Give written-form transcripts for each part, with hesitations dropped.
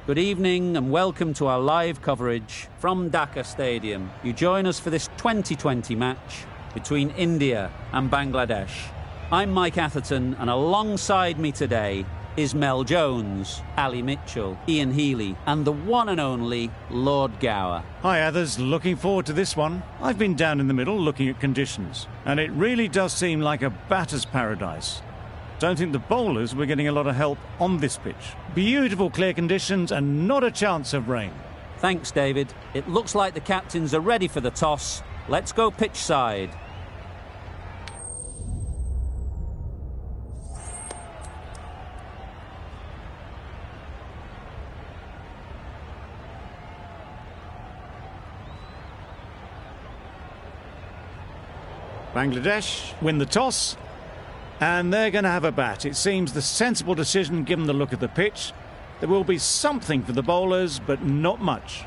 Good evening and welcome to our live coverage from Dhaka Stadium. You join us for this 2020 match between India and Bangladesh. I'm Mike Atherton, and alongside me today is Mel Jones, Ali Mitchell, Ian Healy and the one and only Lord Gower. Hi others, looking forward to this one. I've been down in the middle looking at conditions, and it really does seem like a batter's paradise. Don't think the bowlers were getting a lot of help on this pitch. Beautiful clear conditions and not a chance of rain. Thanks, David. It looks like the captains are ready for the toss. Let's go pitch side. Bangladesh win the toss, and they're going to have a bat. It seems the sensible decision given the look of the pitch. There will be something for the bowlers, but not much.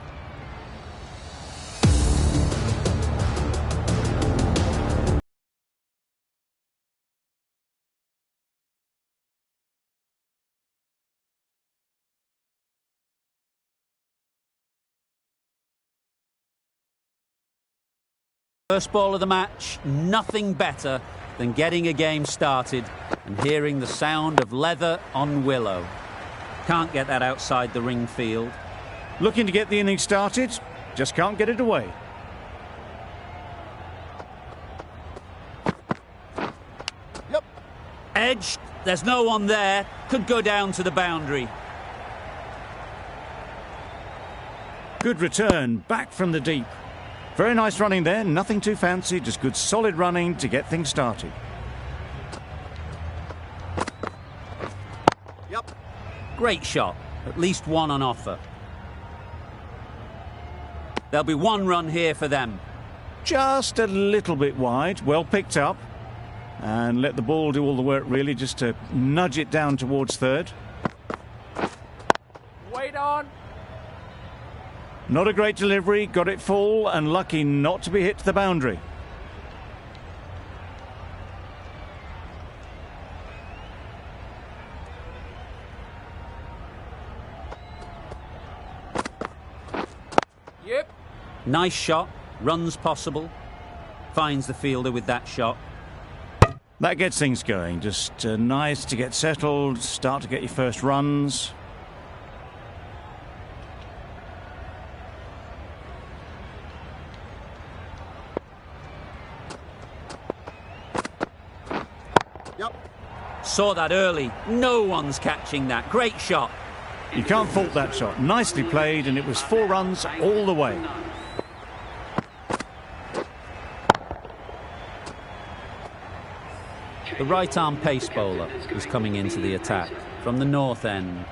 First ball of the match, nothing better than getting a game started and hearing the sound of leather on willow. Can't get that outside the ring field. Looking to get the innings started, just can't get it away. Yep. Edged, there's no one there, could go down to the boundary. Good return, back from the deep. Very nice running there, nothing too fancy, just good solid running to get things started. Yep. Great shot, at least one on offer. There'll be one run here for them. Just a little bit wide, well picked up. And let the ball do all the work really, just to nudge it down towards third. Wait on. Not a great delivery, got it full and lucky not to be hit to the boundary. Yep. Nice shot, runs possible. Finds the fielder with that shot. That gets things going, just nice to get settled, start to get your first runs. Saw that early. No one's catching that. Great shot. You can't fault that shot. Nicely played, and it was 4 runs all the way. The right-arm pace bowler is coming into the attack from the north end.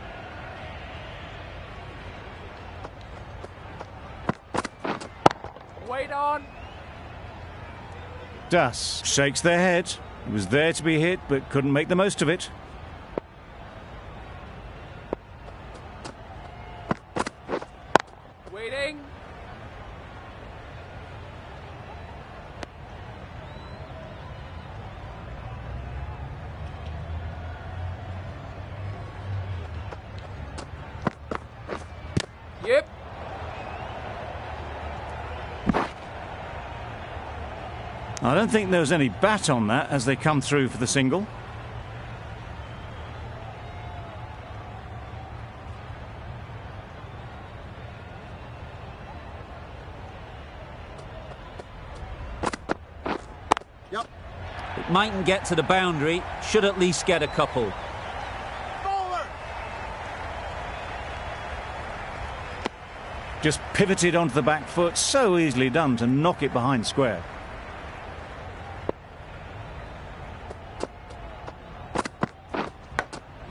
Wait on. Das shakes their head. It was there to be hit, but couldn't make the most of it. Waiting. Yep. I don't think there was any bat on that as they come through for the single. Yep. It mightn't get to the boundary, should at least get a couple. Bowler. Just pivoted onto the back foot, so easily done to knock it behind square.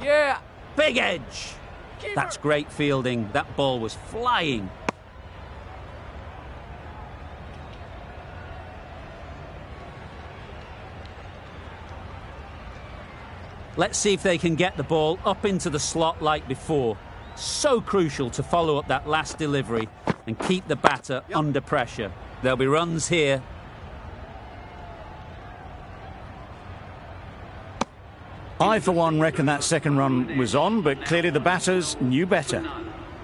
Yeah. Big edge. Keeper. That's great fielding. That ball was flying. Let's see if they can get the ball up into the slot like before. So crucial to follow up that last delivery and keep the batter under pressure. There'll be runs here. I, for one, reckon that second run was on, but clearly the batters knew better.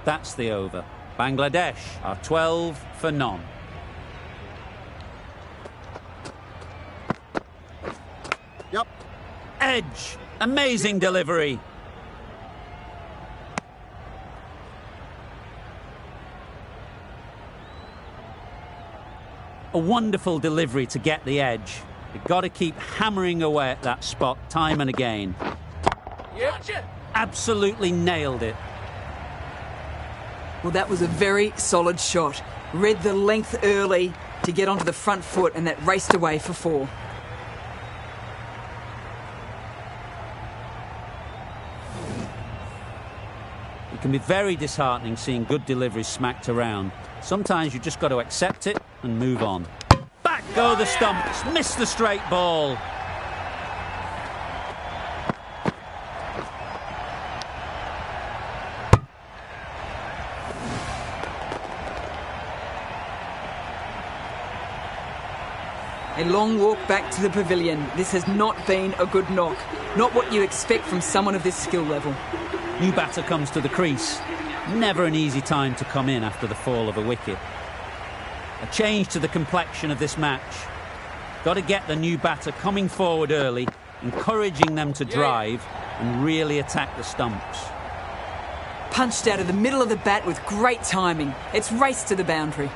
That's the over. Bangladesh are 12 for none. Yep. Edge. Amazing delivery. A wonderful delivery to get the edge. You've got to keep hammering away at that spot time and again. Yep. Absolutely nailed it. Well, that was a very solid shot. Read the length early to get onto the front foot, and that raced away for 4. It can be very disheartening seeing good deliveries smacked around. Sometimes you just got to accept it and move on. Back go the stumps. Missed the straight ball. A long walk back to the pavilion. This has not been a good knock. Not what you expect from someone of this skill level. New batter comes to the crease. Never an easy time to come in after the fall of a wicket. A change to the complexion of this match. Got to get the new batter coming forward early, encouraging them to drive and really attack the stumps. Punched out of the middle of the bat with great timing. It's raced to the boundary.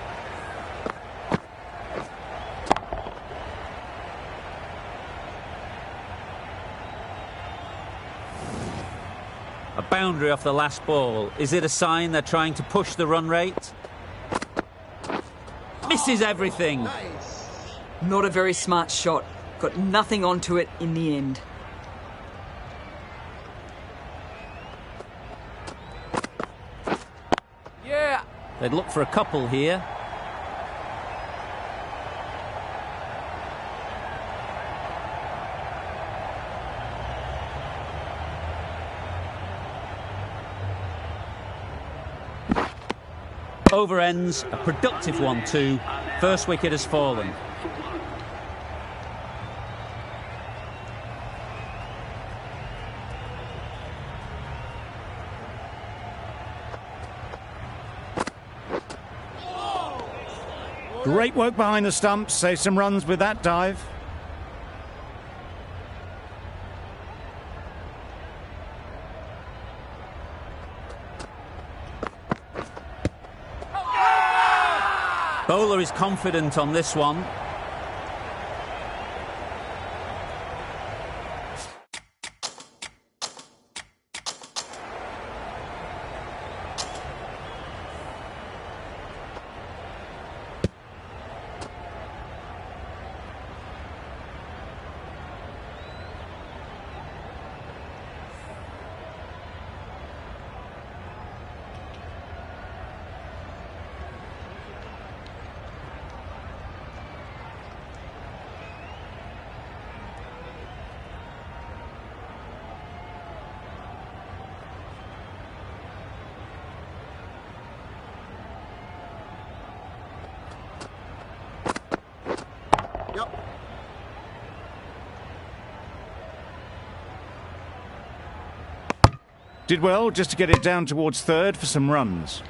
A boundary off the last ball. Is it a sign they're trying to push the run rate? Misses everything. Not a very smart shot. Got nothing onto it in the end. Yeah. They'd look for a couple here. Over ends, a productive 1-2. First wicket has fallen. Great work behind the stumps. Save some runs with that dive. Bowler is confident on this one. Yep. Did well just to get it down towards third for some runs.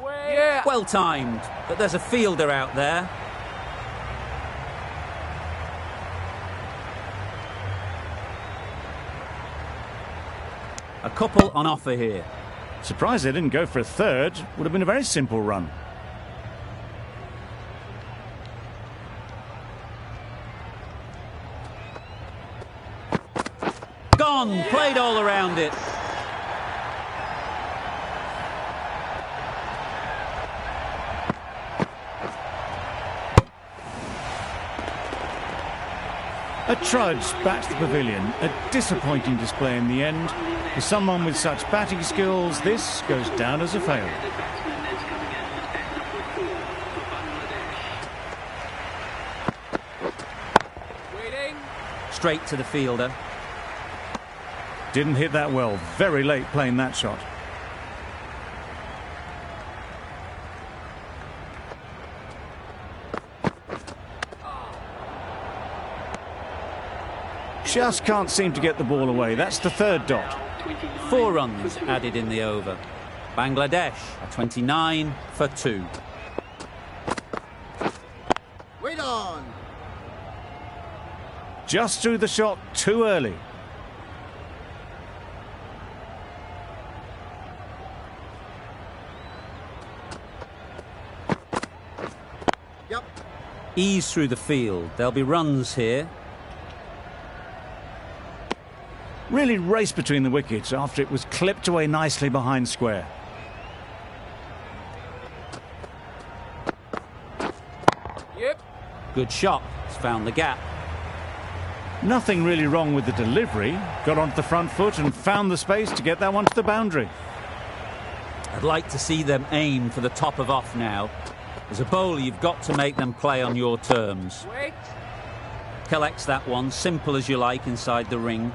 Yeah. Well timed, but there's a fielder out there. A couple on offer here. Surprised they didn't go for a third. Would have been a very simple run. Gone, played all around it. A trudge back to the pavilion. A disappointing display in the end. For someone with such batting skills, this goes down as a failure. Waiting. Straight to the fielder. Didn't hit that well. Very late playing that shot. Just can't seem to get the ball away. That's the third dot. 4 runs added in the over. Bangladesh are 29 for 2. Wait on. Just threw the shot too early. Yep. Ease through the field. There'll be runs here. Really raced between the wickets after it was clipped away nicely behind square. Yep. Good shot. It's found the gap. Nothing really wrong with the delivery. Got onto the front foot and found the space to get that one to the boundary. I'd like to see them aim for the top of off now. As a bowler, you've got to make them play on your terms. Wait. Collects that one, simple as you like, inside the ring.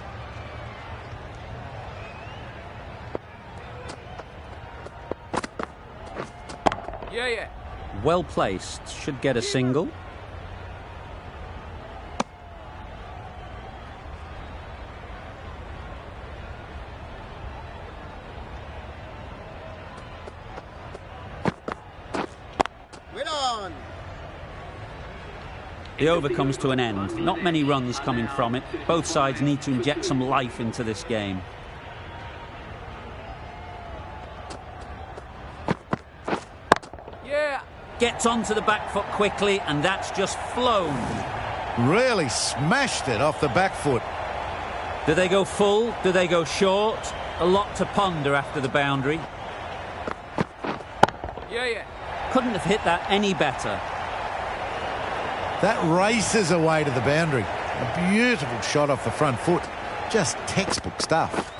Yeah. Well placed. Should get a single. Wait on. The over comes to an end. Not many runs coming from it. Both sides need to inject some life into this game. Yeah. Gets onto the back foot quickly, and that's just flown. Really smashed it off the back foot. Do they go full? Do they go short? A lot to ponder after the boundary. Yeah. Couldn't have hit that any better. That races away to the boundary. A beautiful shot off the front foot. Just textbook stuff.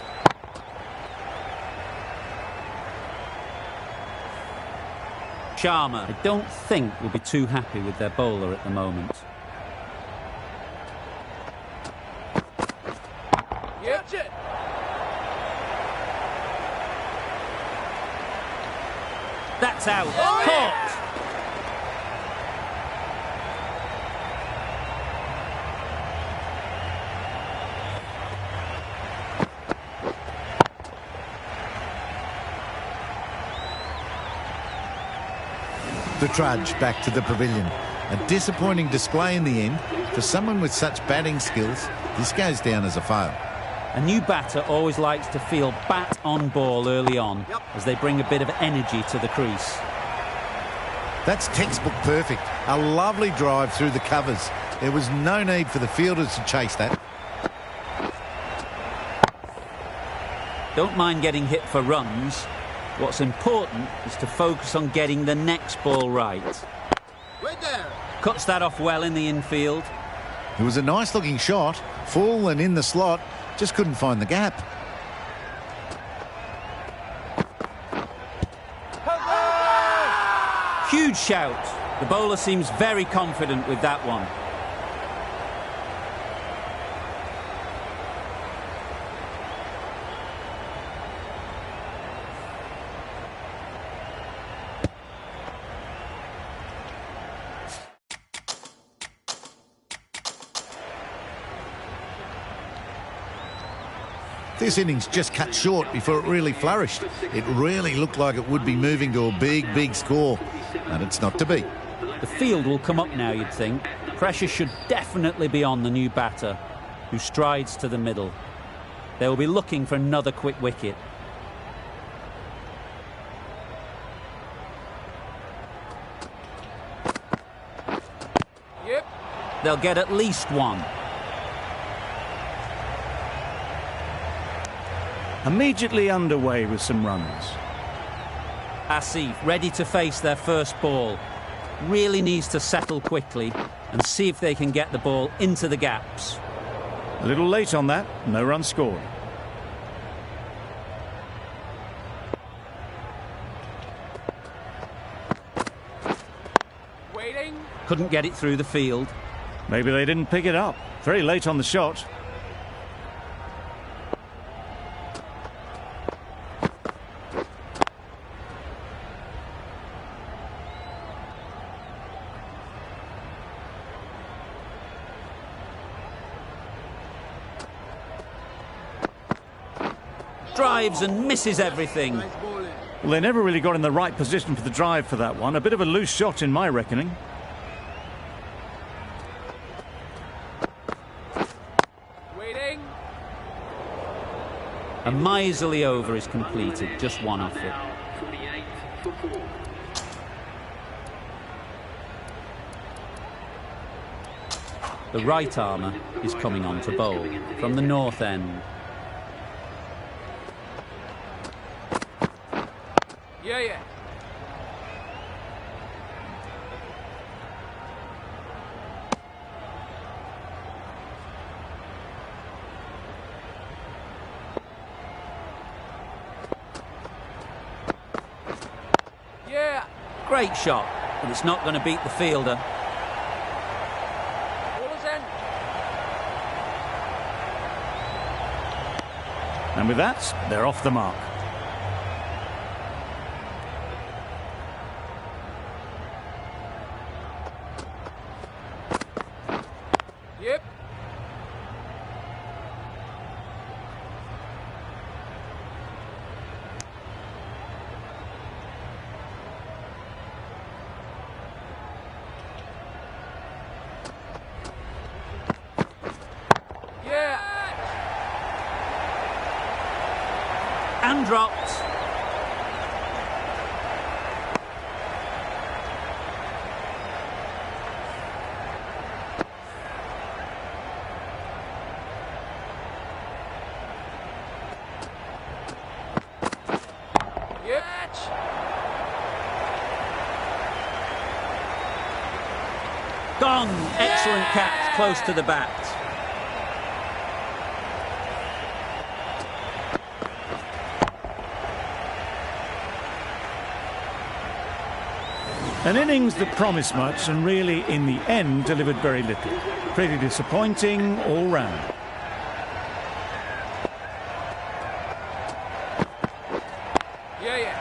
Sharma, I don't think, will be too happy with their bowler at the moment. Yep. That's out. Caught. The trudge back to the pavilion. A disappointing display in the end. For someone with such batting skills, this goes down as a fail. A new batter always likes to feel bat on ball early on, as they bring a bit of energy to the crease. That's textbook perfect. A lovely drive through the covers. There was no need for the fielders to chase that. Don't mind getting hit for runs. What's important is to focus on getting the next ball right. Wait there. Cuts that off well in the infield. It was a nice looking shot. Full and in the slot. Just couldn't find the gap. Huge shout. The bowler seems very confident with that one. This innings just cut short before it really flourished. It really looked like it would be moving to a big score, and it's not to be. The field will come up now, you'd think. Pressure should definitely be on the new batter, who strides to the middle. They will be looking for another quick wicket. Yep. They'll get at least one. Immediately underway with some runs. Asif ready to face their first ball. Really needs to settle quickly and see if they can get the ball into the gaps. A little late on that, no run scored. Waiting. Couldn't get it through the field. Maybe they didn't pick it up. Very late on the shot. Drives and misses everything. Nice bowling. Well, they never really got in the right position for the drive for that one. A bit of a loose shot in my reckoning. Waiting. A miserly over is completed, just one off it. The right armour is coming on to bowl from the north end. Yeah, yeah. Yeah. Great shot, but it's not going to beat the fielder. Ballers in. And with that, they're off the mark. Yep. Yeah. And dropped. Yep. Gone. Excellent catch, close to the bat. An innings that promised much and really, in the end, delivered very little. Pretty disappointing all round. Yeah, yeah.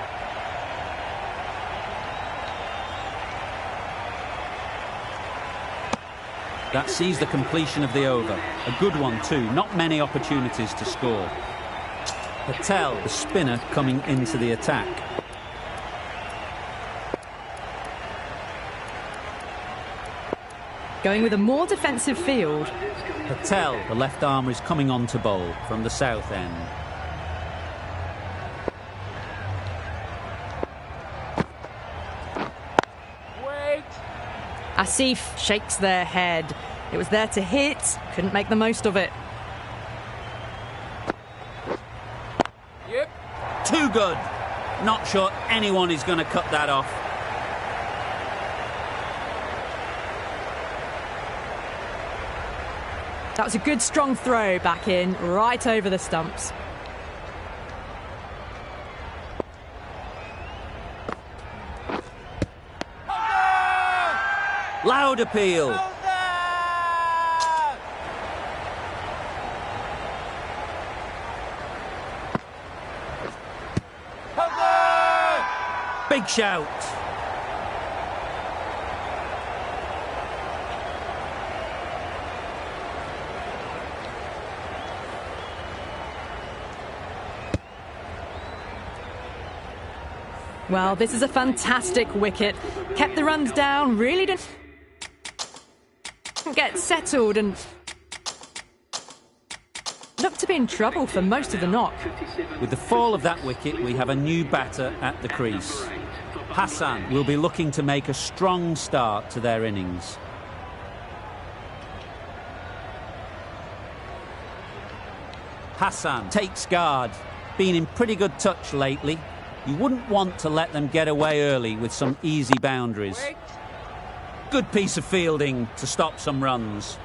That sees the completion of the over. A good one too, not many opportunities to score. Patel, the spinner, coming into the attack. Going with a more defensive field. Patel, the left armour, is coming on to bowl from the south end. Wait. Asif shakes their head. It was there to hit, couldn't make the most of it. Yep. Too good. Not sure anyone is going to cut that off. That was a good strong throw back in, right over the stumps. Loud appeal. Big shout. Well, this is a fantastic wicket. Kept the runs down, really didn't get settled and looked to be in trouble for most of the knock. With the fall of that wicket, we have a new batter at the crease. Hassan will be looking to make a strong start to their innings. Hassan takes guard. Been in pretty good touch lately. You wouldn't want to let them get away early with some easy boundaries. Wait. Good piece of fielding to stop some runs.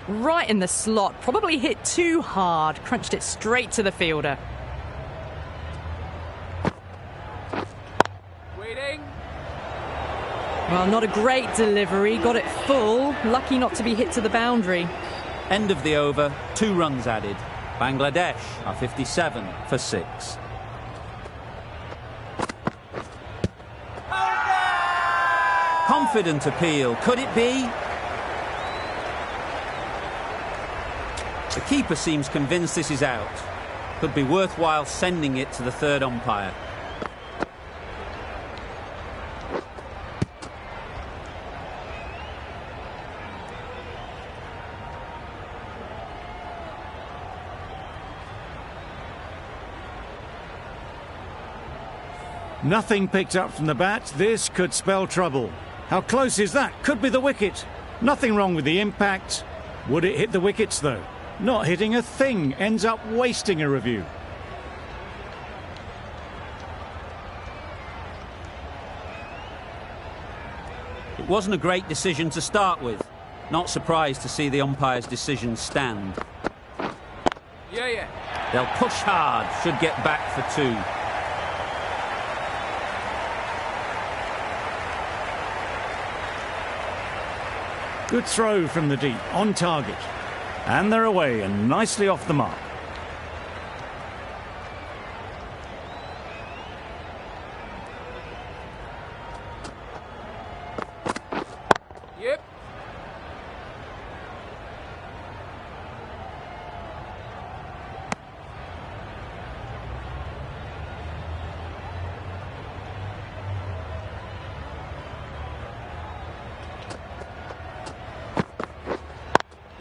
Right in the slot, probably hit too hard, crunched it straight to the fielder. Waiting. Well, not a great delivery, got it full, lucky not to be hit to the boundary. End of the over, 2 runs added. Bangladesh are 57 for 6. Confident appeal, could it be? The keeper seems convinced this is out. Could be worthwhile sending it to the third umpire. Nothing picked up from the bat. This could spell trouble. How close is that? Could be the wicket. Nothing wrong with the impact. Would it hit the wickets, though? Not hitting a thing. Ends up wasting a review. It wasn't a great decision to start with. Not surprised to see the umpire's decision stand. Yeah. They'll push hard. Should get back for 2. Good throw from the deep, on target. And they're away and nicely off the mark. Yep.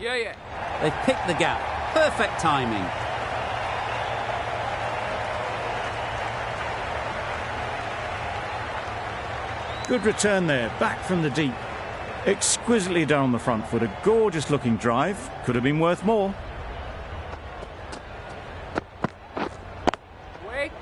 Yeah. They've picked the gap. Perfect timing. Good return there, back from the deep. Exquisitely done on the front foot. A gorgeous looking drive. Could have been worth more. Wait.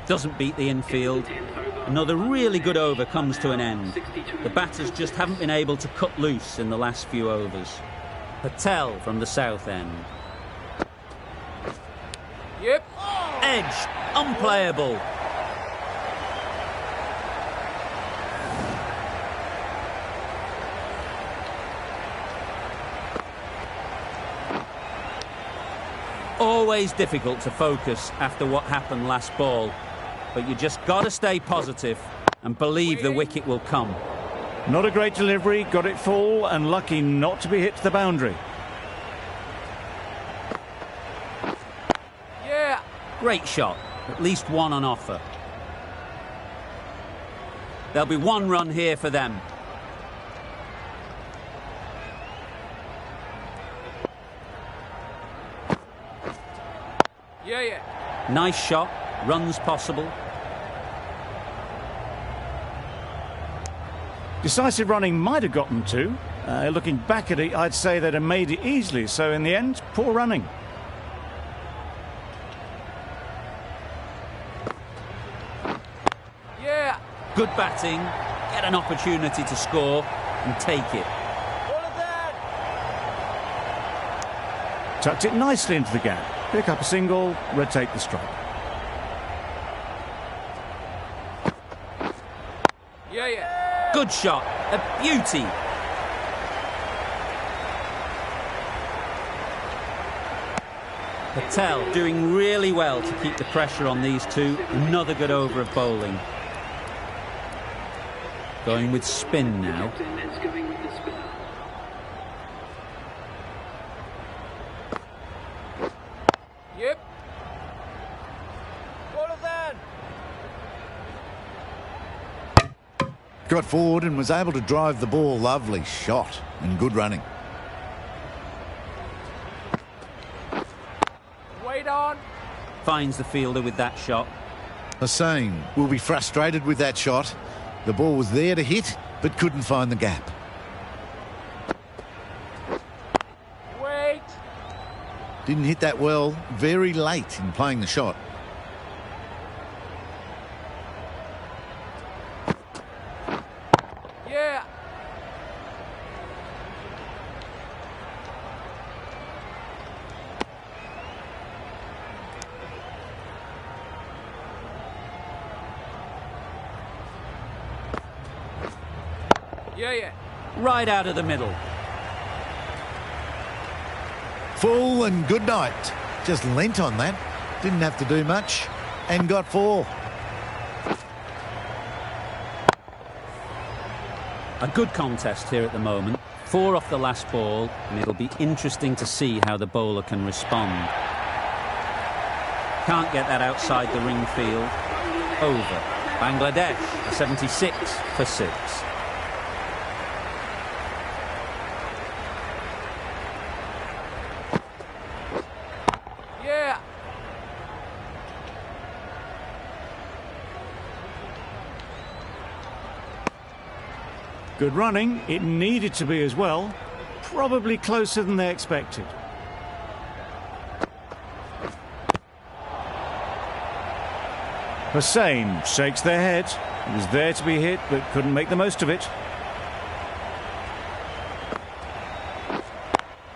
Doesn't beat the infield. Another really good over comes to an end. The batters just haven't been able to cut loose in the last few overs. Patel from the south end. Yep. Edge. Unplayable. Always difficult to focus after what happened last ball. But you just got to stay positive and believe the wicket will come. Not a great delivery, got it full and lucky not to be hit to the boundary. Yeah. Great shot. At least one on offer. There'll be 1 run here for them. Yeah. Nice shot. Runs possible. Decisive running might have gotten 2. Looking back at it, I'd say they'd have made it easily. So in the end, poor running. Yeah. Good batting. Get an opportunity to score and take it. Tucked it nicely into the gap. Pick up a single, rotate the strike. Yeah. Good shot. A beauty. Patel doing really well to keep the pressure on these two. Another good over of bowling. Going with spin now. Yep. Got forward and was able to drive the ball. Lovely shot and good running. Wait on. Finds the fielder with that shot. Hussain will be frustrated with that shot. The ball was there to hit, but couldn't find the gap. Wait. Didn't hit that well. Very late in playing the shot. Yeah. Yeah. Right out of the middle. Full and good night. Just lent on that. Didn't have to do much and got 4. A good contest here at the moment. 4 off the last ball, and it'll be interesting to see how the bowler can respond. Can't get that outside the ring field. Over. Bangladesh, a 76 for 6. Yeah. Good running. It needed to be as well. Probably closer than they expected. Hussain shakes their head. He was there to be hit, but couldn't make the most of it.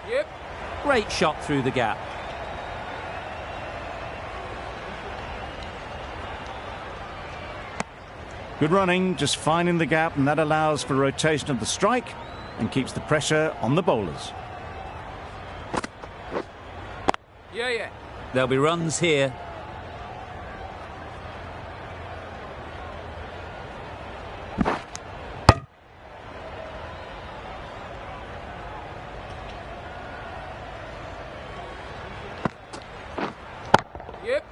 Yep. Great shot through the gap. Good running, just finding the gap, and that allows for rotation of the strike and keeps the pressure on the bowlers. Yeah, yeah. There'll be runs here. Yep.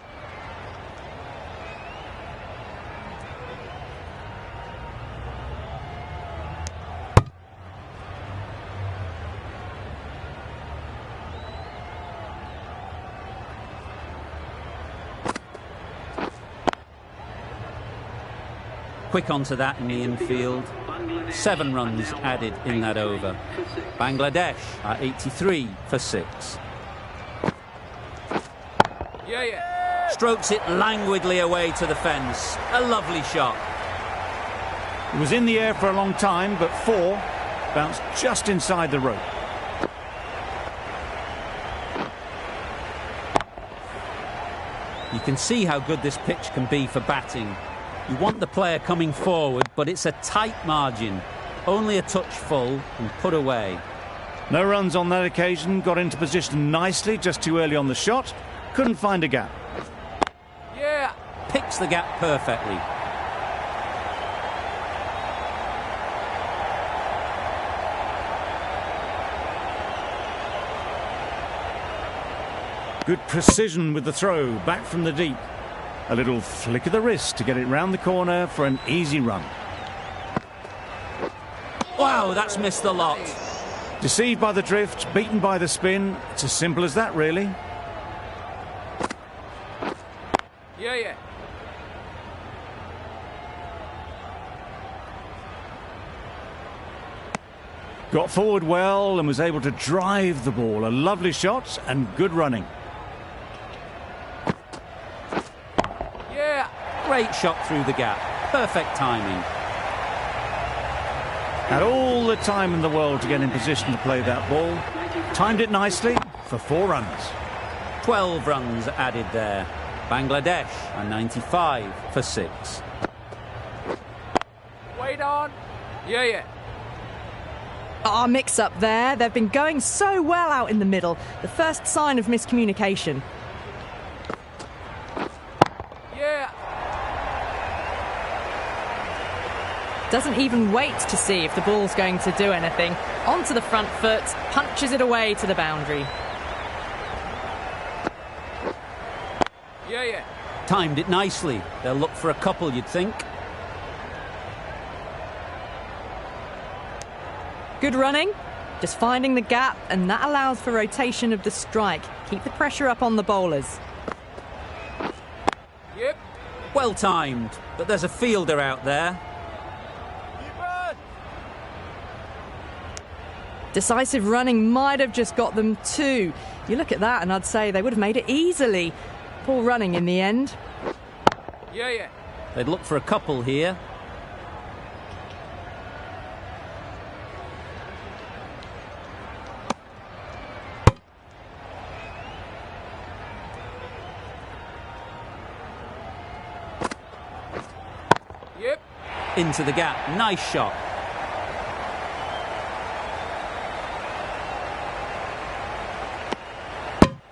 Quick onto that in the infield. 7 runs added in that over. Bangladesh are 83 for 6. Yeah, yeah. Strokes it languidly away to the fence. A lovely shot. It was in the air for a long time, but 4 bounced just inside the rope. You can see how good this pitch can be for batting. You want the player coming forward, but it's a tight margin. Only a touch full and put away. No runs on that occasion, got into position nicely, just too early on the shot. Couldn't find a gap. Yeah. Picks the gap perfectly. Good precision with the throw, back from the deep. A little flick of the wrist to get it round the corner for an easy run. Wow, that's missed the lot. Deceived by the drift, beaten by the spin. It's as simple as that, really. Yeah, yeah. Got forward well and was able to drive the ball. A lovely shot and good running. Yeah. Great shot through the gap. Perfect timing. Had all the time in the world to get in position to play that ball. Timed it nicely for 4 runs. 12 runs added there. Bangladesh are 95 for 6. Wait on. Yeah, yeah. Our mix-up there. They've been going so well out in the middle. The first sign of miscommunication. Yeah. Doesn't even wait to see if the ball's going to do anything. Onto the front foot, punches it away to the boundary. Yeah, yeah. Timed it nicely. They'll look for a couple, you'd think. Good running, just finding the gap, and that allows for rotation of the strike. Keep the pressure up on the bowlers. Yep. Well timed, but there's a fielder out there. Decisive running might have just got them 2. You look at that and I'd say they would have made it easily. Poor running in the end. Yeah, yeah. They'd look for a couple here. Yep. Into the gap. Nice shot.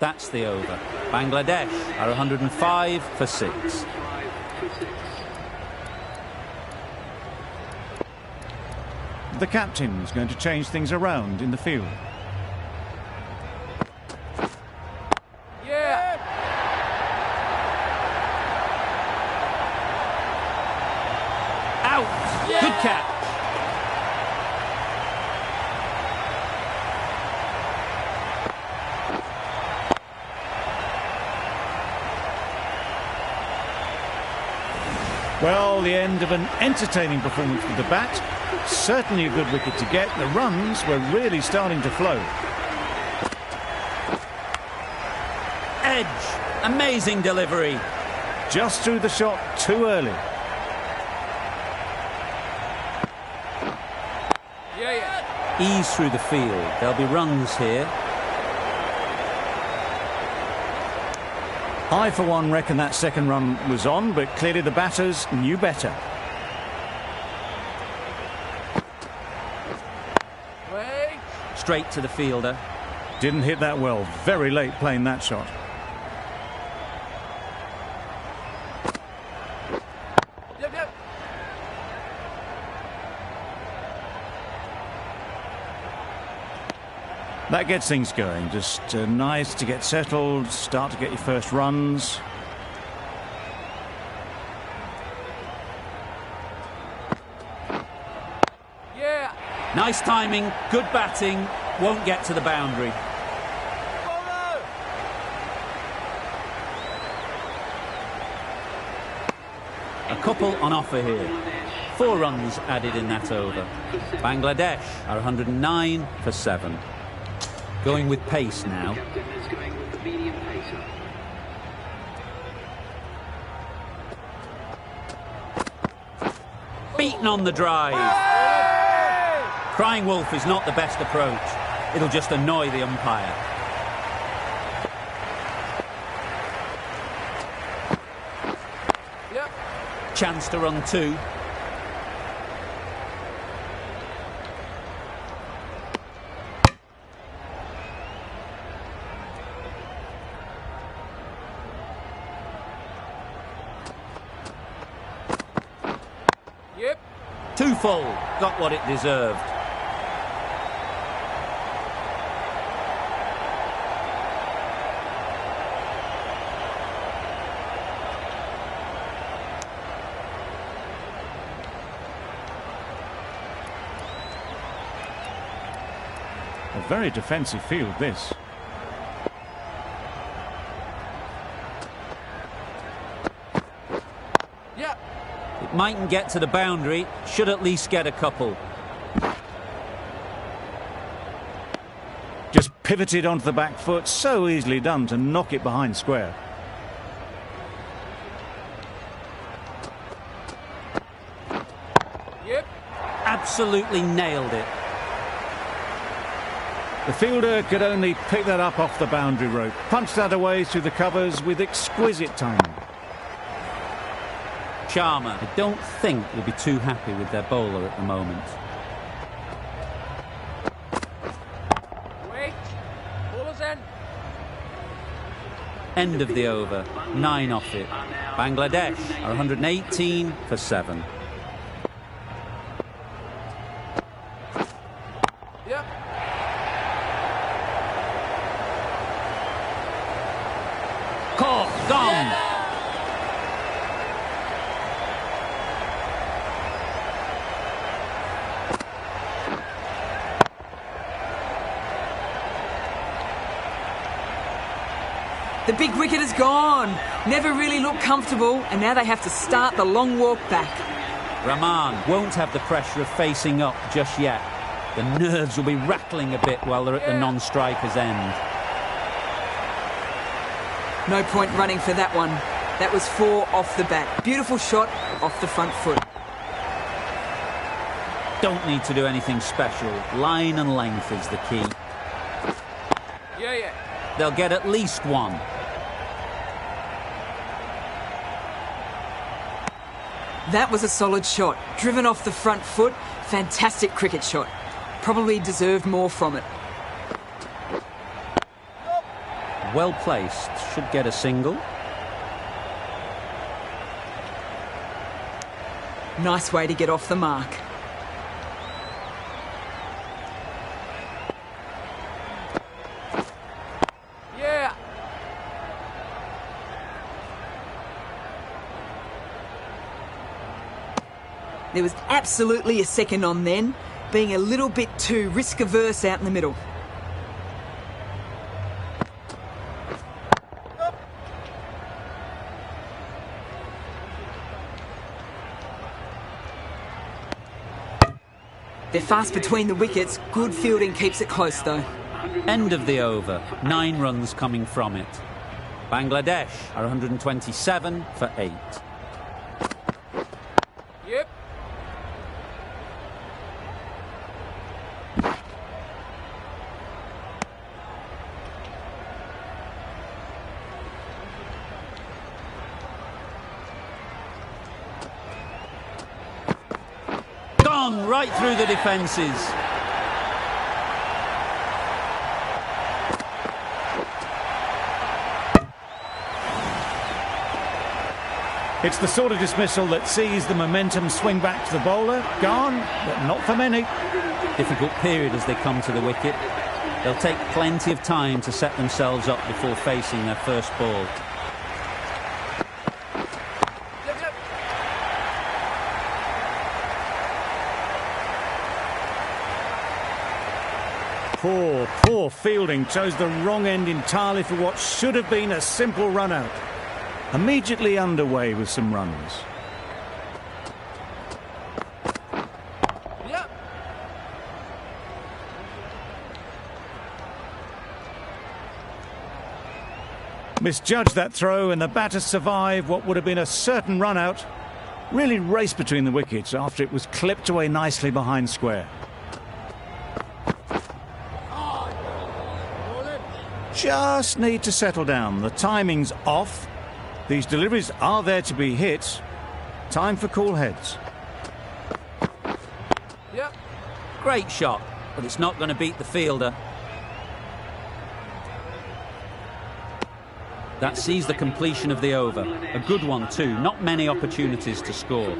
That's the over. Bangladesh are 105 for 6. The captain's going to change things around in the field. Yeah. Out! Yeah. Good catch. Well, the end of an entertaining performance with the bat. Certainly a good wicket to get. The runs were really starting to flow. Edge. Amazing delivery. Just threw the shot too early. Yeah. Ease through the field. There'll be runs here. I, for one, reckon that second run was on, but clearly the batters knew better. Wait. Straight to the fielder. Didn't hit that well. Very late playing that shot. Yep. That gets things going. Just nice to get settled, start to get your first runs. Yeah. Nice timing, good batting, won't get to the boundary. Bowler. A couple on offer here. 4 runs added in that over. Bangladesh are 109 for 7. Going with pace now. Beaten on the drive. Crying wolf is not the best approach. It'll just annoy the umpire. Yep. Chance to run 2. Yep. 2 full. Got what it deserved. A very defensive field, this. Yep. It mightn't get to the boundary. Should at least get a couple. Just pivoted onto the back foot. So easily done to knock it behind square. Yep. Absolutely nailed it. The fielder could only pick that up off the boundary rope. Punched that away through the covers with exquisite timing. Sharma, I don't think will be too happy with their bowler at the moment. Wait. Bowler's in. End of the over. 9 off it. Bangladesh are 118 for 7. Yep. Caught. Gone. The big wicket is gone. Never really looked comfortable, and now they have to start the long walk back. Rahman won't have the pressure of facing up just yet. The nerves will be rattling a bit while they're at the non-striker's end. No point running for that one. That was 4 off the bat. Beautiful shot off the front foot. Don't need to do anything special. Line and length is the key. Yeah. They'll get at least 1. That was a solid shot. Driven off the front foot. Fantastic cricket shot. Probably deserved more from it. well placed, should get a single. Nice way to get off the mark. Yeah. There was absolutely a second on then, being a little bit too risk-averse out in the middle. They're fast between the wickets. Good fielding keeps it close though. End of the over. 9 runs coming from it. Bangladesh are 127 for 8. Yep. Gone right through the defences. It's the sort of dismissal that sees the momentum swing back to the bowler. Gone, but not for many. Difficult period as they come to the wicket. They'll take plenty of time to set themselves up before facing their first ball. Yep, yep. Poor fielding. Chose the wrong end entirely for what should have been a simple run out. Immediately underway with some runs. Yep. Misjudged that throw and the batters survived what would have been a certain run out. Really raced between the wickets after it was clipped away nicely behind square. Just need to settle down. The timing's off. These deliveries are there to be hit. Time for cool heads. Yep. Great shot, but it's not going to beat the fielder. That sees the completion of the over. A good one too, not many opportunities to score.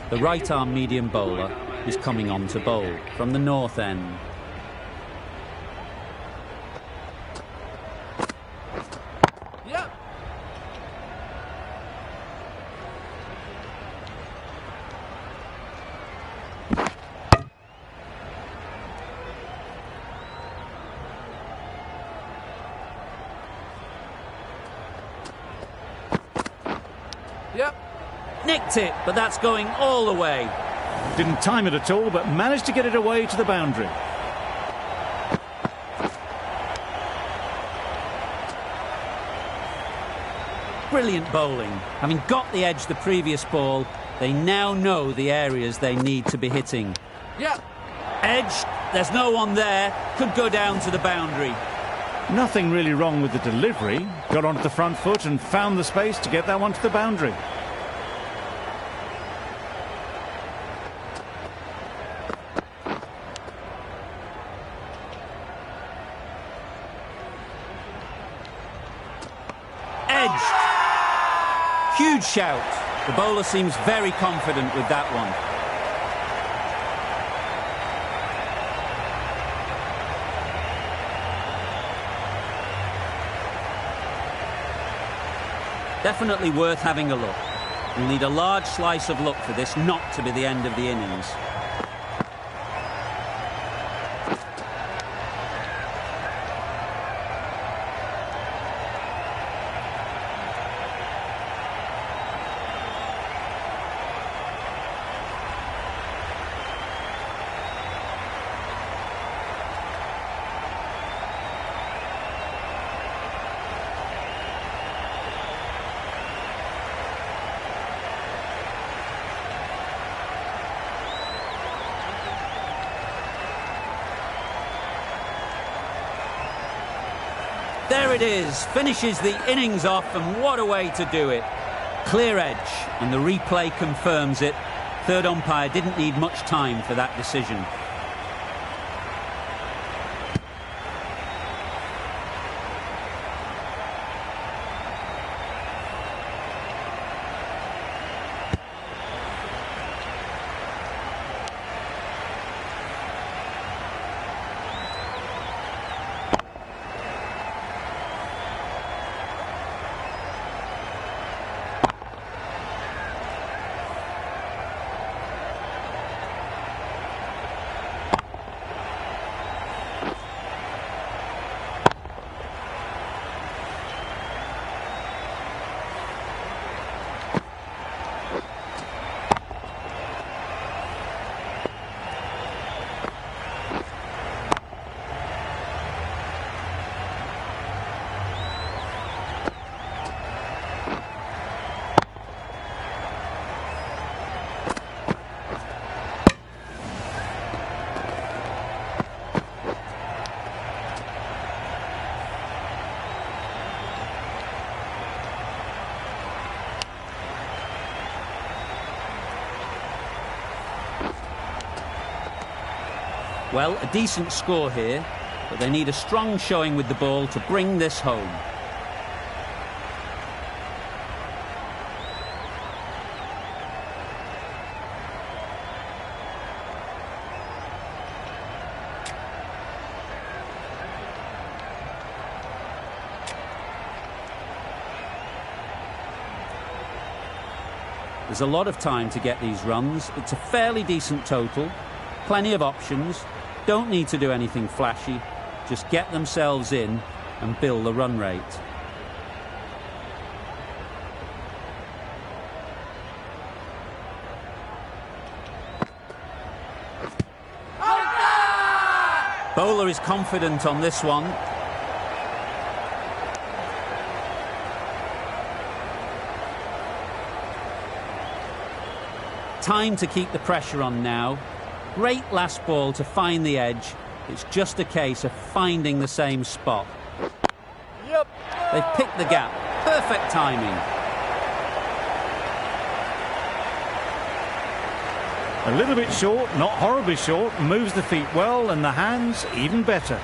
The right-arm medium bowler is coming on to bowl from the north end. Yep. Yep. Nicked it, but that's going all the way. Didn't time it at all, but managed to get it away to the boundary. Brilliant bowling. Having got the edge the previous ball, they now know the areas they need to be hitting. Yep. Edge, there's no one there, could go down to the boundary. Nothing really wrong with the delivery. Got onto the front foot and found the space to get that one to the boundary. Edged. Huge shout. The bowler seems very confident with that one. Definitely worth having a look. You'll need a large slice of luck for this not to be the end of the innings. There it is, finishes the innings off, and what a way to do it. Clear edge, and the replay confirms it. Third umpire didn't need much time for that decision. Well, a decent score here, but they need a strong showing with the ball to bring this home. There's a lot of time to get these runs. It's a fairly decent total. Plenty of options. Don't need to do anything flashy. Just get themselves in and build the run rate. Bowler is confident on this one. Time to keep the pressure on now. Great last ball to find the edge. It's just a case of finding the same spot. Yep. They've picked the gap. Perfect timing. A little bit short, not horribly short, moves the feet well, and the hands even better.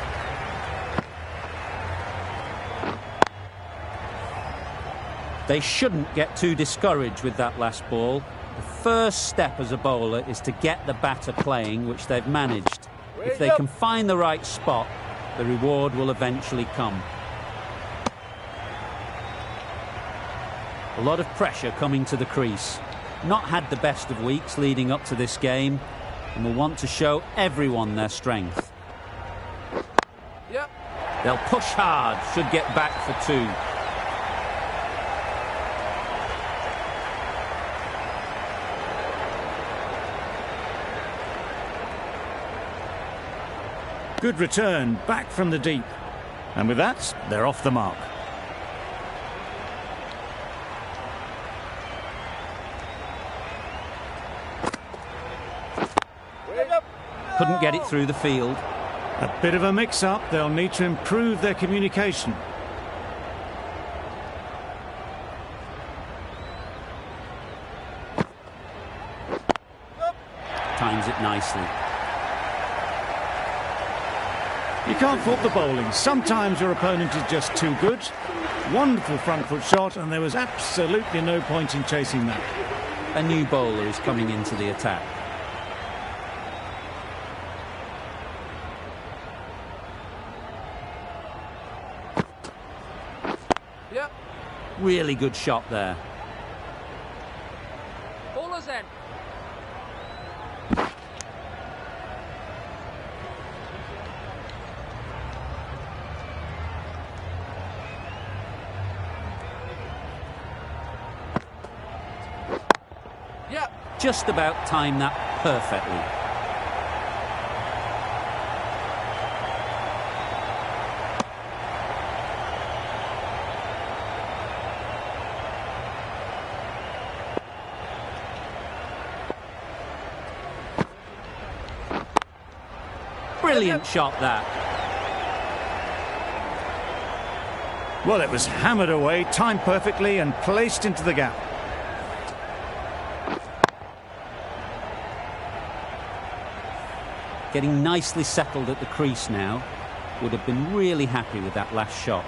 They shouldn't get too discouraged with that last ball. The first step as a bowler is to get the batter playing, which they've managed. If they can find the right spot, the reward will eventually come. A lot of pressure coming to the crease. Not had the best of weeks leading up to this game, and will want to show everyone their strength. Yep. They'll push hard, should get back for two. Good return, back from the deep. And with that, they're off the mark. Couldn't get it through the field. A bit of a mix-up. They'll need to improve their communication. Times it nicely. You can't fault the bowling. Sometimes your opponent is just too good. Wonderful front foot shot, and there was absolutely no point in chasing that. A new bowler is coming into the attack. Yep. Really good shot there. Bowler's end. Yep. Just about timed that perfectly. Brilliant shot that. Well, it was hammered away, timed perfectly and placed into the gap. Getting nicely settled at the crease now. Would have been really happy with that last shot.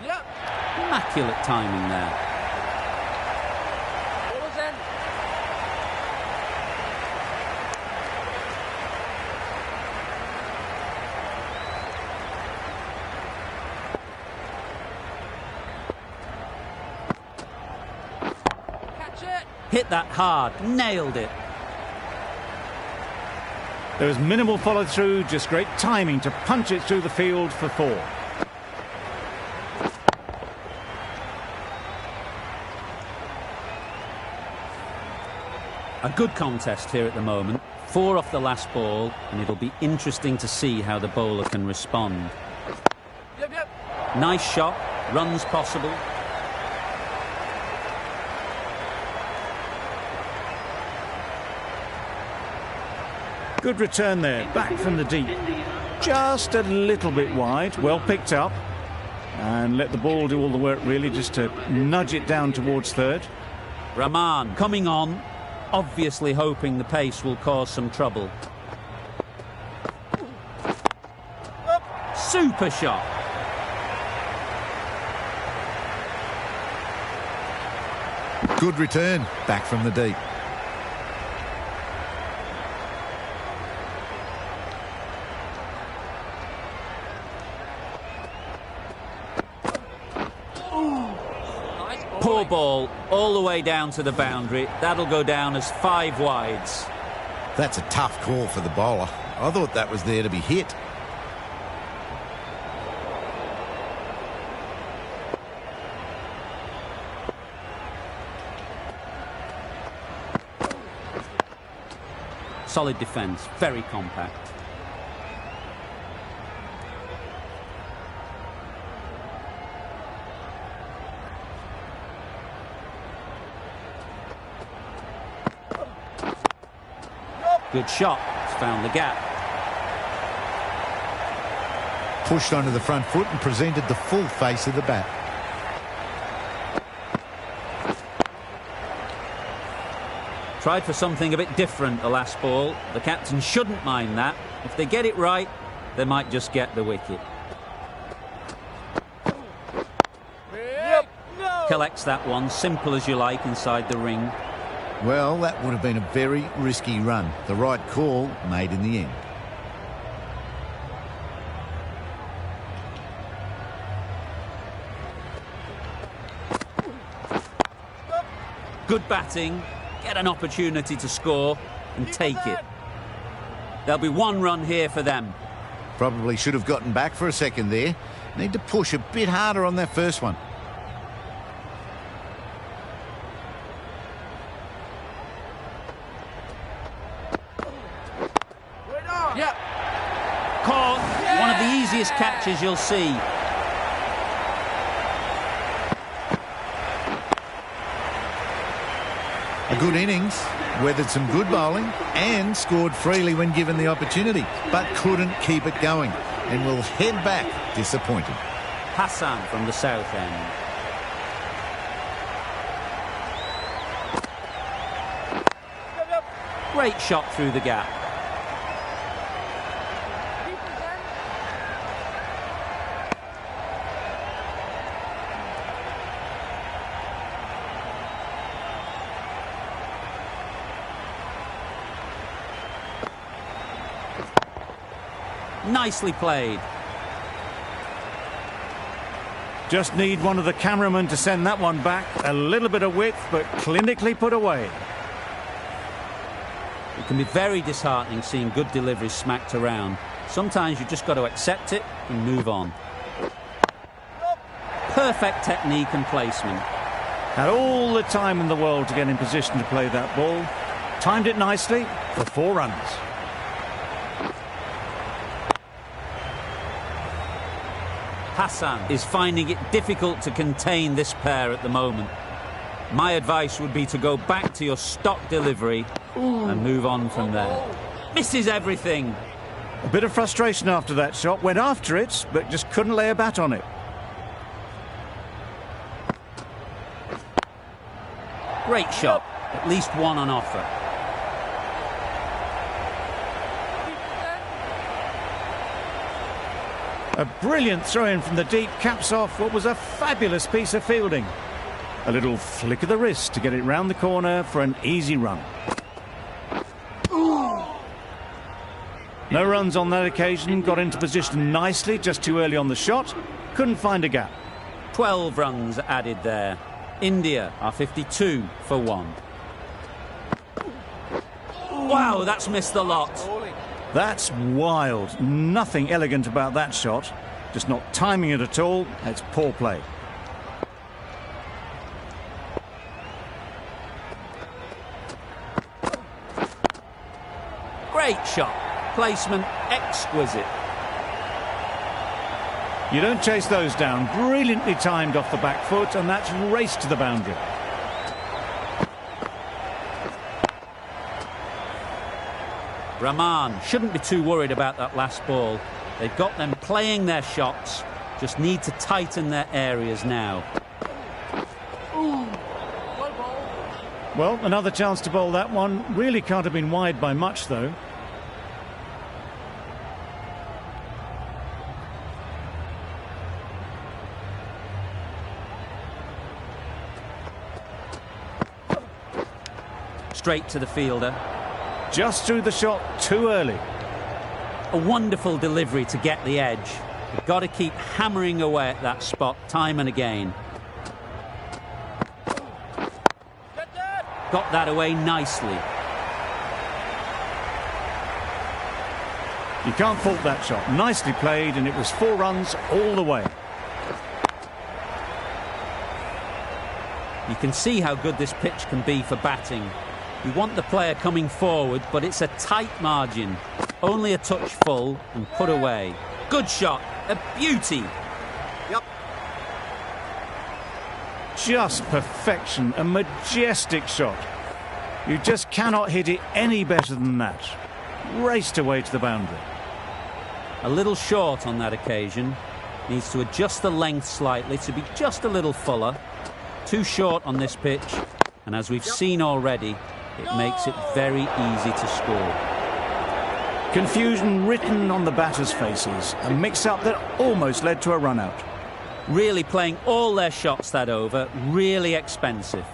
Yep. Immaculate timing there. Bowler's end. Catch it. Hit that hard. Nailed it. There was minimal follow-through, just great timing to punch it through the field for four. A good contest here at the moment. 4 off the last ball, and it'll be interesting to see how the bowler can respond. Yep, yep. Nice shot. Runs possible. Good return there, back from the deep. Just a little bit wide, well picked up. And let the ball do all the work really, just to nudge it down towards third. Rahman coming on. obviously hoping the pace will cause some trouble. Super shot. Good return, back from the deep. Poor ball, all the way down to the boundary. That'll go down as 5 wides. That's a tough call for the bowler. I thought that was there to be hit. Solid defence, very compact. Good shot, it's found the gap. Pushed onto the front foot and presented the full face of the bat. Tried for something a bit different the last ball. The captain shouldn't mind that. If they get it right, they might just get the wicket. Collects that one, simple as you like, inside the ring. Well, that would have been a very risky run. The right call made in the end. Good batting, get an opportunity to score and take it. There'll be 1 run here for them. Probably should have gotten back for a second there. Need to push a bit harder on that first one. Yep. Caught, one of the easiest catches you'll see. A good innings, weathered some good bowling and scored freely when given the opportunity, but couldn't keep it going and will head back disappointed. Hassan from the south end. Great shot through the gap. Nicely played. Just need one of the cameramen to send that one back. A little bit of width, but clinically put away. It can be very disheartening seeing good deliveries smacked around. Sometimes you've just got to accept it and move on. Perfect technique and placement. Had all the time in the world to get in position to play that ball. Timed it nicely for 4 runs. Hassan is finding it difficult to contain this pair at the moment. My advice would be to go back to your stock delivery and move on from there. Misses everything. A bit of frustration after that shot. Went after it, but just couldn't lay a bat on it. Great shot. At least 1 on offer. A brilliant throw-in from the deep caps off what was a fabulous piece of fielding. A little flick of the wrist to get it round the corner for an easy run. No runs on that occasion. Got into position nicely, just too early on the shot. Couldn't find a gap. 12 runs added there. India are 52 for 1. Wow, that's missed the lot. That's wild. Nothing elegant about that shot. Just not timing it at all. It's poor play. Great shot. Placement exquisite. You don't chase those down. Brilliantly timed off the back foot, and that's raced to the boundary. Rahman shouldn't be too worried about that last ball. They've got them playing their shots, just need to tighten their areas now. Well, another chance to bowl that one. Really can't have been wide by much, though. Straight to the fielder. Just threw the shot too early. A wonderful delivery to get the edge. You've got to keep hammering away at that spot time and again. Got that away nicely. You can't fault that shot. Nicely played, and it was 4 runs all the way. You can see how good this pitch can be for batting. You want the player coming forward, but it's a tight margin. Only a touch full and put away. Good shot. A beauty. Yep. Just perfection. A majestic shot. You just cannot hit it any better than that. Raced away to the boundary. A little short on that occasion. Needs to adjust the length slightly to be just a little fuller. Too short on this pitch. And as we've seen already, it makes it very easy to score. Confusion written on the batters' faces. A mix-up that almost led to a run-out. Really playing all their shots that over. Really expensive.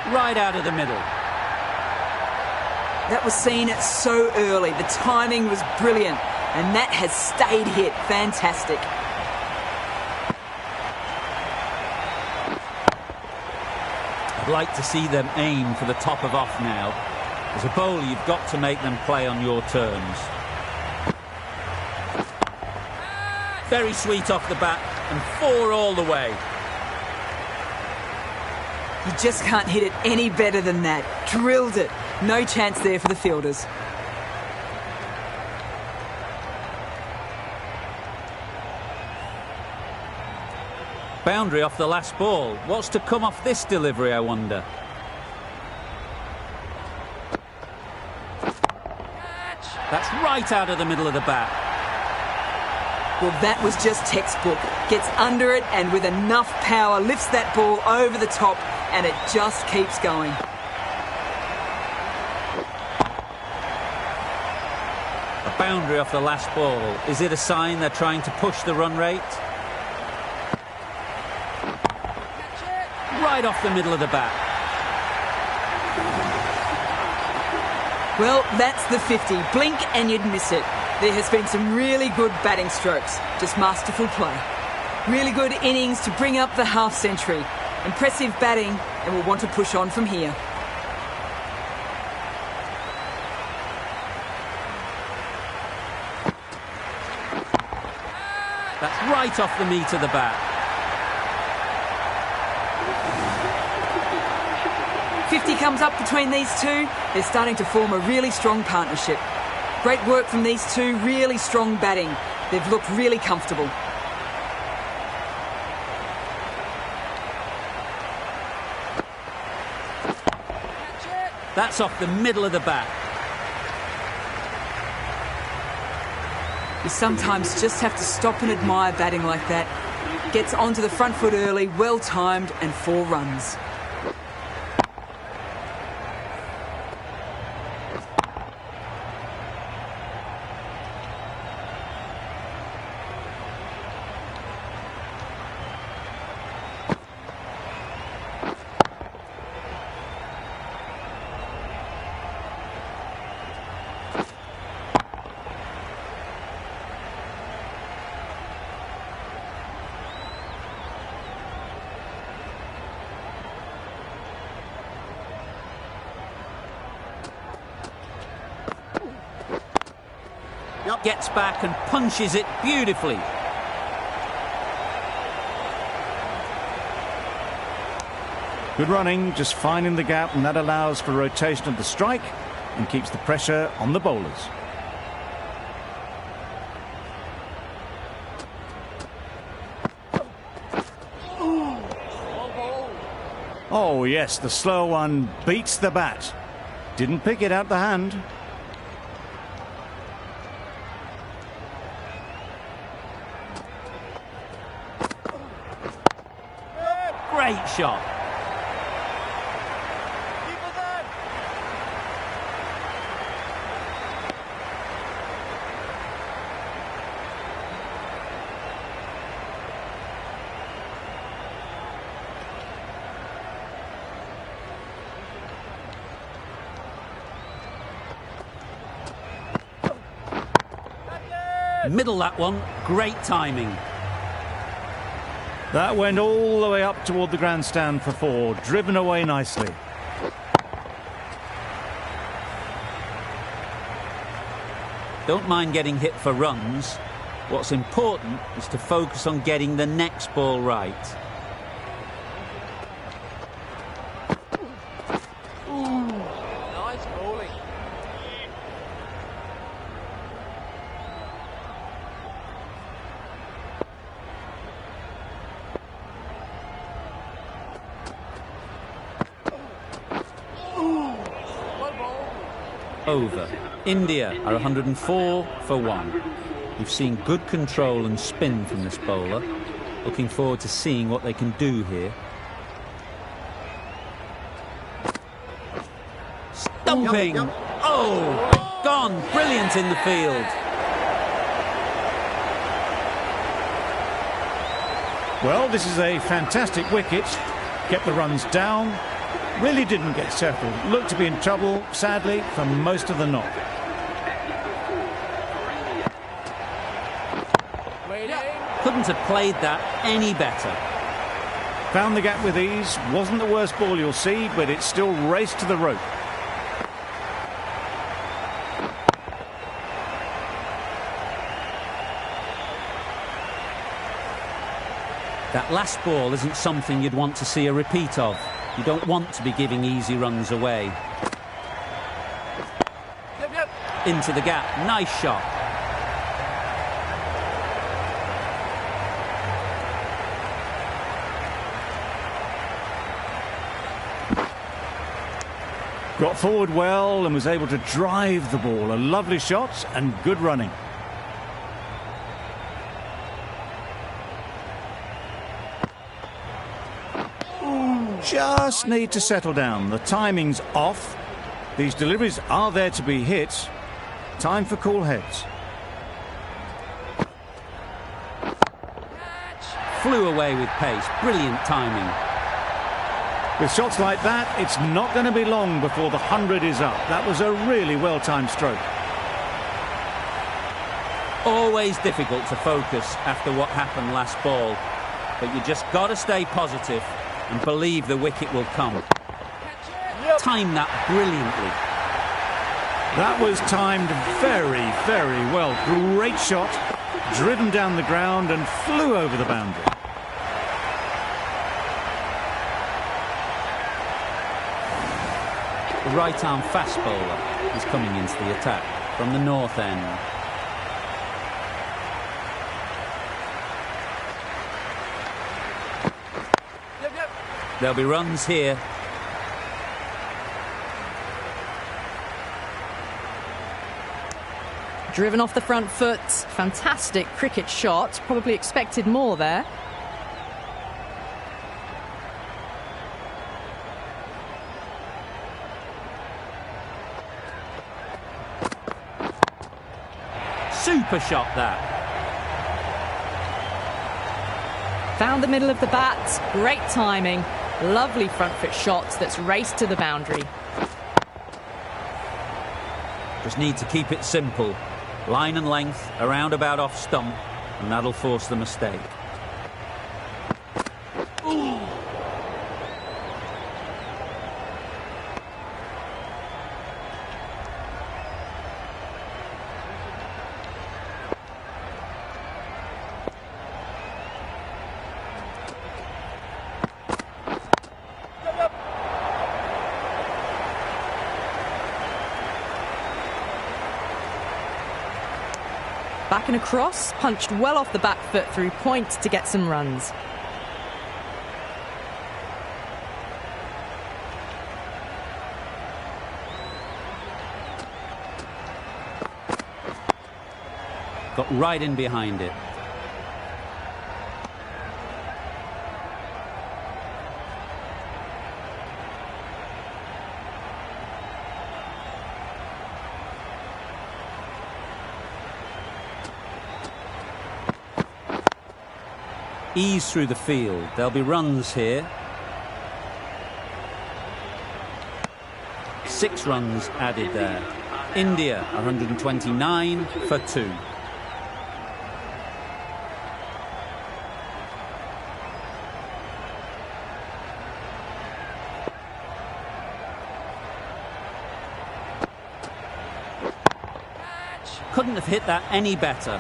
Right out of the middle. That was seen so early. The timing was brilliant. And that has stayed hit. Fantastic. I'd like to see them aim for the top of off now. As a bowler, you've got to make them play on your terms. Very sweet off the bat, and 4 all the way. You just can't hit it any better than that. Drilled it. No chance there for the fielders. Boundary off the last ball. What's to come off this delivery, I wonder? That's right out of the middle of the bat. Well, that was just textbook. Gets under it and with enough power lifts that ball over the top and it just keeps going. A boundary off the last ball. Is it a sign they're trying to push the run rate? Right off the middle of the bat. Well, that's the 50. Blink and you'd miss it. There has been some really good batting strokes. Just masterful play. Really good innings to bring up the half-century. Impressive batting, and we'll want to push on from here. That's right off the meat of the bat. 50 comes up between these two. They're starting to form a really strong partnership. Great work from these two, really strong batting. They've looked really comfortable. That's off the middle of the bat. You sometimes just have to stop and admire batting like that. Gets onto the front foot early, well timed, and 4 runs. Gets back and punches it beautifully. Good running, just finding the gap, and that allows for rotation of the strike and keeps the pressure on the bowlers. Oh yes, the slow one beats the bat. Didn't pick it out the hand. Great shot. Keeper's in. Middle that one. Great timing. That went all the way up toward the grandstand for 4, driven away nicely. Don't mind getting hit for runs. What's important is to focus on getting the next ball right. Nice bowling. Well bowled. Over. India are 104 for 1. We've seen good control and spin from this bowler. Looking forward to seeing what they can do here. Stumping! Yep, yep. Oh! Gone! Brilliant in the field. Well, this is a fantastic wicket. Kept the runs down. Really didn't get settled. Looked to be in trouble, sadly, for most of the knock. Waiting. Couldn't have played that any better. Found the gap with ease. Wasn't the worst ball you'll see, but it still raced to the rope. That last ball isn't something you'd want to see a repeat of. You don't want to be giving easy runs away. Yep. Into the gap. Nice shot. Got forward well and was able to drive the ball. A lovely shot and good running. Just need to settle down. The timing's off. These deliveries are there to be hit. Time for cool heads. Flew away with pace. Brilliant timing. With shots like that, it's not going to be long before the 100 is up. That was a really well-timed stroke. Always difficult to focus after what happened last ball. But you just got to stay positive and believe the wicket will come. Time that brilliantly. That was timed very, very well. Great shot, driven down the ground and flew over the boundary. The right-arm fast bowler is coming into the attack from the north end. Yep. There'll be runs here. Driven off the front foot. Fantastic cricket shot. Probably expected more there. Super shot that. Found the middle of the bat. Great timing. Lovely front foot shot that's raced to the boundary. Just need to keep it simple. Line and length, around about off stump, and that'll force the mistake. Back and across, punched well off the back foot through point to get some runs. Got right in behind it. ease through the field. There'll be runs here. 6 runs added there. India 129 for 2. Couldn't have hit that any better.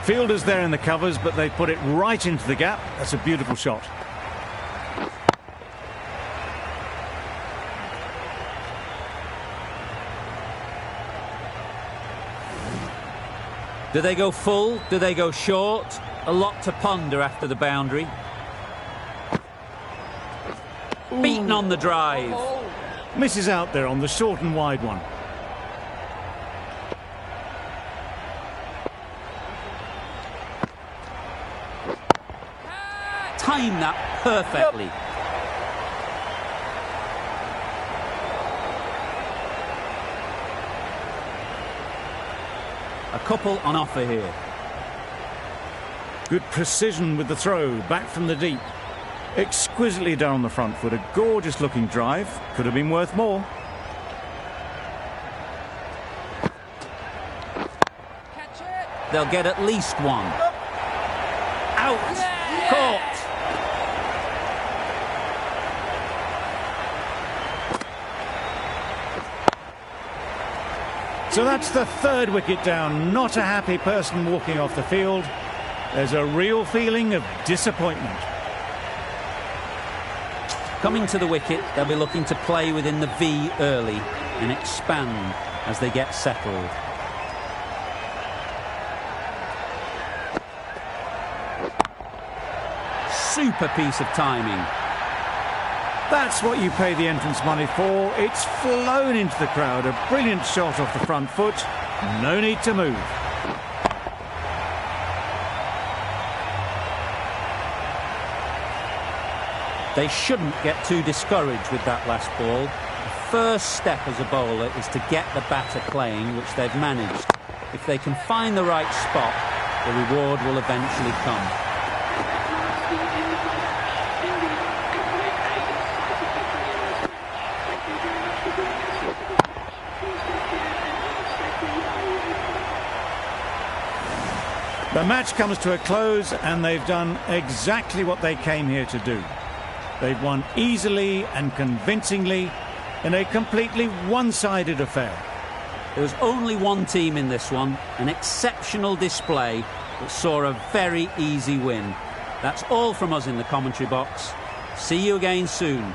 Fielders there in the covers, but they put it right into the gap. That's a beautiful shot. Do they go full? Do they go short? A lot to ponder after the boundary. Beaten on the drive. Misses out there on the short and wide one. Timed that perfectly. A couple on offer here. Good precision with the throw, back from the deep. Exquisitely done on the front foot. A gorgeous looking drive. Could have been worth more. Catch it. They'll get at least one. Out. Caught. So that's the 3rd wicket down. Not a happy person walking off the field. There's a real feeling of disappointment. Coming to the wicket, they'll be looking to play within the V early and expand as they get settled. Super piece of timing. That's what you pay the entrance money for. It's flown into the crowd. A brilliant shot off the front foot. No need to move. They shouldn't get too discouraged with that last ball. The first step as a bowler is to get the batter playing, which they've managed. If they can find the right spot, the reward will eventually come. The match comes to a close and they've done exactly what they came here to do. They've won easily and convincingly in a completely one-sided affair. There was only one team in this one, an exceptional display that saw a very easy win. That's all from us in the commentary box. See you again soon.